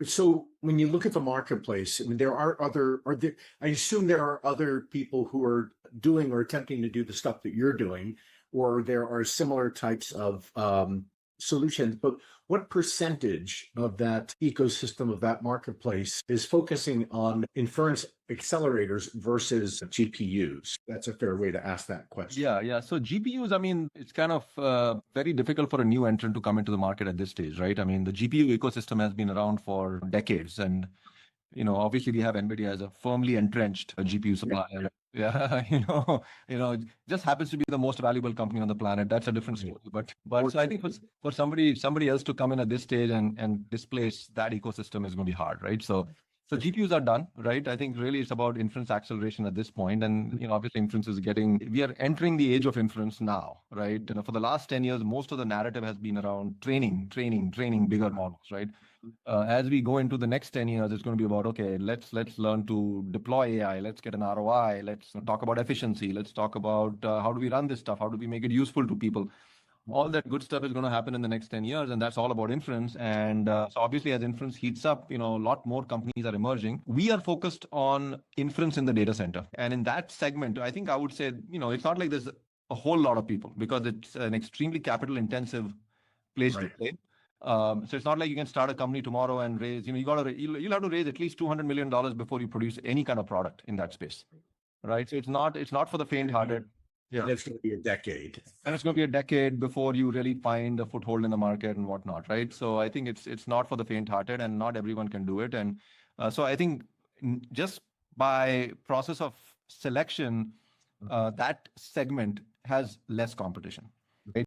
So when you look at the marketplace, I mean, I assume there are other people who are doing or attempting to do the stuff that you're doing, or there are similar types of solutions, but what percentage of that ecosystem of that marketplace is focusing on inference accelerators versus GPUs? That's a fair way to ask that question. Yeah. So GPUs, I mean, it's kind of very difficult for a new entrant to come into the market at this stage, right? I mean, the GPU ecosystem has been around for decades, and obviously we have NVIDIA as a firmly entrenched GPU supplier. Yeah, just happens to be the most valuable company on the planet. That's a different story. But so I think for somebody else to come in at this stage and displace that ecosystem is going to be hard, right? So GPUs are done, right? I think really it's about inference acceleration at this point. And, obviously we are entering the age of inference now, right? For the last 10 years, most of the narrative has been around training bigger models, right? As we go into the next 10 years, it's going to be about, okay, let's learn to deploy AI. Let's get an ROI. Let's talk about efficiency. Let's talk about how do we run this stuff? How do we make it useful to people? All that good stuff is going to happen in the next 10 years, and that's all about inference. And so obviously, as inference heats up, a lot more companies are emerging. We are focused on inference in the data center. And in that segment, I think I would say, it's not like there's a whole lot of people because it's an extremely capital intensive place to play. So it's not like you can start a company tomorrow and raise, you'll have to raise at least $200 million before you produce any kind of product in that space, right? So it's not for the faint-hearted. Yeah, and it's going to be a decade. And it's going to be a decade before you really find a foothold in the market and whatnot, right? So I think it's not for the faint-hearted, and not everyone can do it. And so I think just by process of selection, that segment has less competition.